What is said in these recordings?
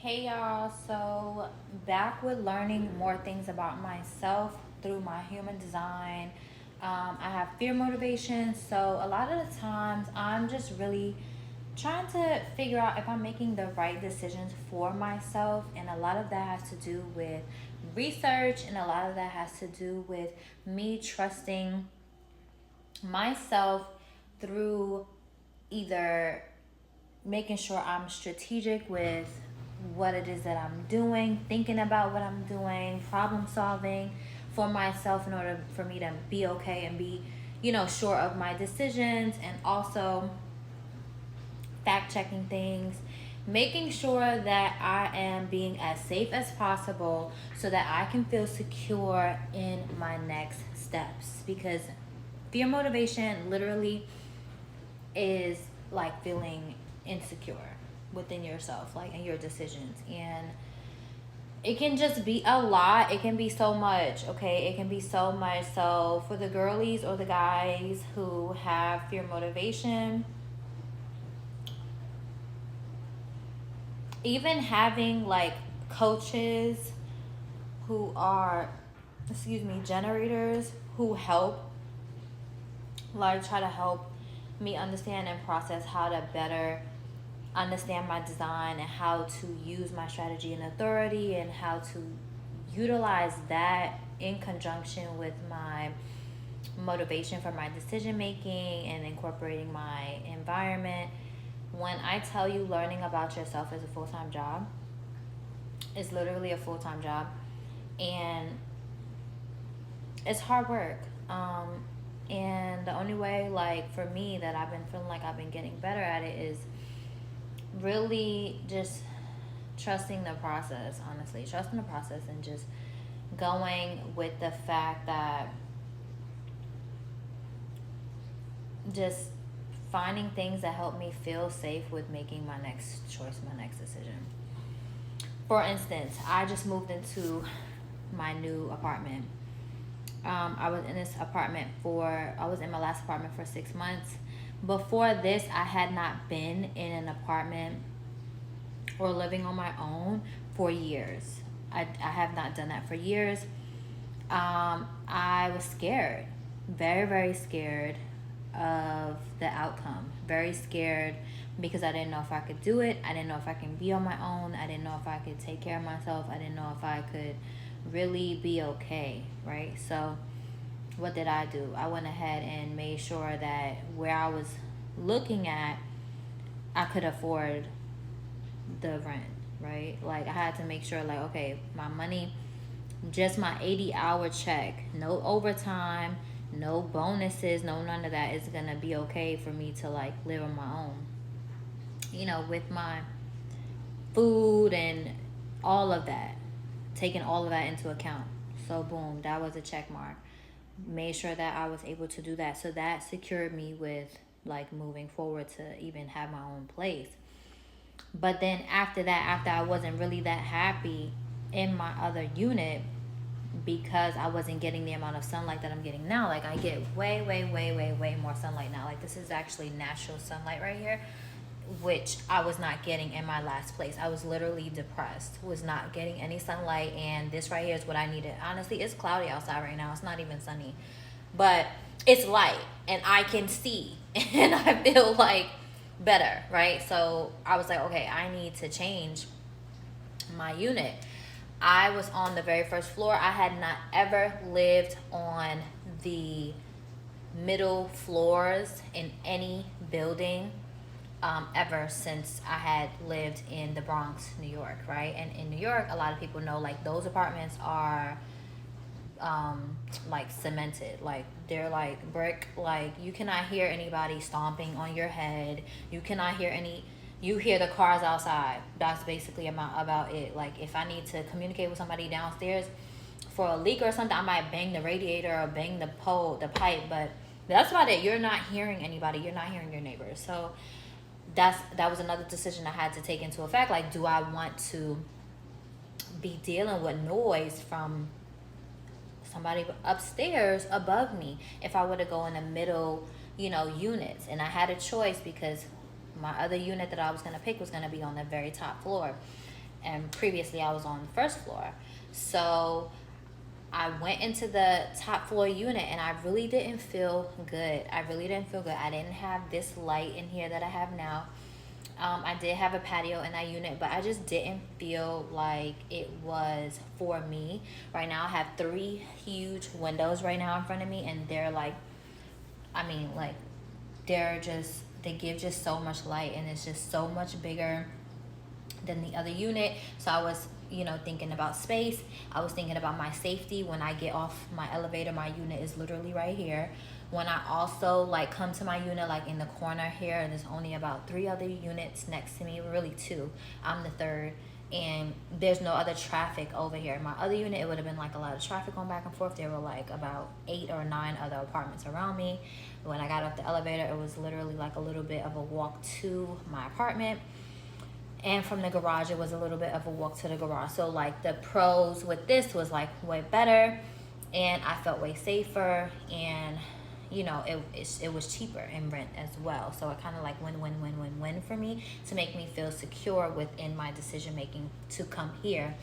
Hey y'all, so back with learning more things about myself through my human design. I have fear motivation, so a lot of the times I'm just really trying to figure out if I'm making the right decisions for myself, and a lot of that has to do with research, and a lot of that has to do with me trusting myself through either making sure I'm strategic with what it is that I'm doing, thinking about what I'm doing, problem solving for myself in order for me to be okay and be, sure of my decisions, and also fact checking things, making sure that I am being as safe as possible so that I can feel secure in my next steps. Because fear motivation literally is like feeling insecure within yourself, like in your decisions. And it can just be a lot. It can be so much, okay? It can be so much. So, for the girlies or the guys who have fear motivation, even having like coaches who are, generators who help, like, try to help me understand and process how to better understand my design and how to use my strategy and authority and how to utilize that in conjunction with my motivation for my decision making and incorporating my environment. When I tell you learning about yourself is a full-time job, it's literally a full-time job, and it's hard work. And the only way, like, for me, that I've been feeling like I've been getting better at it is really just trusting the process, honestly. Trusting the process and just going with the fact that just finding things that help me feel safe with making my next choice, my next decision. For instance, I just moved into my new apartment. I was in this apartment I was in my last apartment for 6 months. Before this, I had not been in an apartment or living on my own for years. I have not done that for years. I was scared, very, very scared of the outcome. Very scared because I didn't know if I could do it. I didn't know if I can be on my own. I didn't know if I could take care of myself. I didn't know if I could really be okay, right? So what did I do? I went ahead and made sure that where I was looking at, I could afford the rent, right? Like, I had to make sure, like, okay, my money, just my 80-hour check, no overtime, no bonuses, no none of that, is gonna be okay for me to like live on my own, with my food and all of that, taking all of that into account. So boom, that was a check mark. Made sure that I was able to do that, so that secured me with like moving forward to even have my own place. But then after that, after I wasn't really that happy in my other unit because I wasn't getting the amount of sunlight that I'm getting now. Like, I get way, way, way, way, way more sunlight now. Like, this is actually natural sunlight right here, which I was not getting in my last place. I was literally depressed, was not getting any sunlight, and this right here is what I needed. Honestly, it's cloudy outside right now. It's not even sunny, but it's light and I can see and I feel like better, right? So I was like, okay, I need to change my unit. I was on the very first floor. I had not ever lived on the middle floors in any building ever since I had lived in the Bronx, New York, right? And in New York, a lot of people know, like, those apartments are like cemented, like they're like brick. Like, you cannot hear anybody stomping on your head. You cannot hear you hear the cars outside. That's basically about it. Like, if I need to communicate with somebody downstairs for a leak or something, I might bang the radiator or bang the pipe, but that's about it. You're not hearing anybody. You're not hearing your neighbors. So that was another decision I had to take into effect. Like, do I want to be dealing with noise from somebody upstairs above me if I were to go in the middle, units? And I had a choice because my other unit that I was going to pick was going to be on the very top floor. and previously I was on the first floor. So I went into the top floor unit and I really didn't feel good. I really didn't feel good. I didn't have this light in here that I have now. I did have a patio in that unit, but I just didn't feel like it was for me. Right now I have 3 huge windows right now in front of me, and they're like, I mean, like, they give just so much light, and it's just so much bigger than the other unit. So I was, thinking about space. I was thinking about my safety. When I get off my elevator, my unit is literally right here. When I also like come to my unit, like in the corner here, there's only about 3 other units next to me, really 2. I'm the third, and there's no other traffic over here. In my other unit, it would have been like a lot of traffic going back and forth. There were like about 8 or 9 other apartments around me. When I got off the elevator, it was literally like a little bit of a walk to my apartment. And from the garage, it was a little bit of a walk to the garage. So like the pros with this was like way better, and I felt way safer, and it was cheaper in rent as well. So it kind of like win for me, to make me feel secure within my decision making to come here.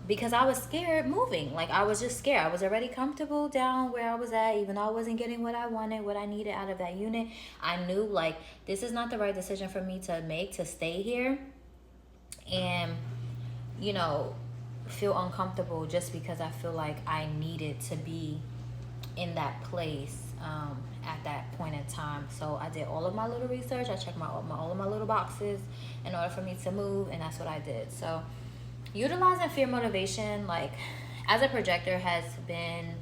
Because I was scared moving. Like, I was just scared. I was already comfortable down where I was at, even though I wasn't getting what I wanted, what I needed out of that unit. I knew, like, this is not the right decision for me to make, to stay here and, feel uncomfortable just because I feel like I needed to be in that place at that point in time. So I did all of my little research. I checked all of my little boxes in order for me to move, and that's what I did. So utilizing fear motivation, like, as a projector, has been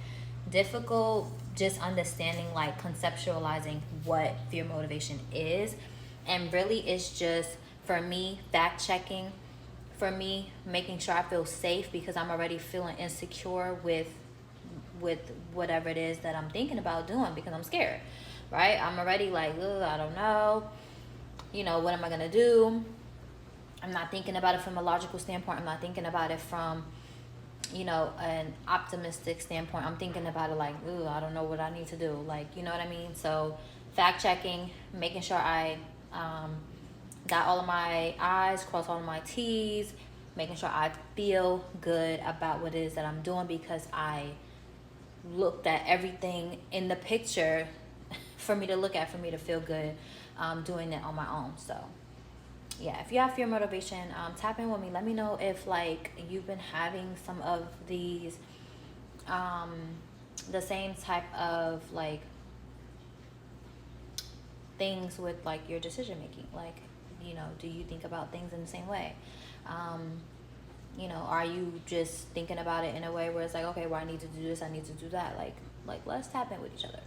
difficult, just understanding, like, conceptualizing what fear motivation is. And really it's just, for me, fact checking, for me making sure I feel safe, because I'm already feeling insecure with whatever it is that I'm thinking about doing, because I'm scared, right? I'm already like, I don't know, what am I gonna do? I'm not thinking about it from a logical standpoint. I'm not thinking about it from, an optimistic standpoint. I'm thinking about it like, I don't know what I need to do. Like, you know what I mean? So fact checking, making sure I dot all of my I's, cross all of my T's, making sure I feel good about what it is that I'm doing, because I looked at everything in the picture for me to look at, for me to feel good doing it on my own. So yeah, if you have fear motivation, tap in with me. Let me know if, like, you've been having some of these the same type of, like, things with, like, your decision making. Like, do you think about things in the same way? Are you just thinking about it in a way where it's like, okay, well, I need to do this, I need to do that? Like let's tap in with each other.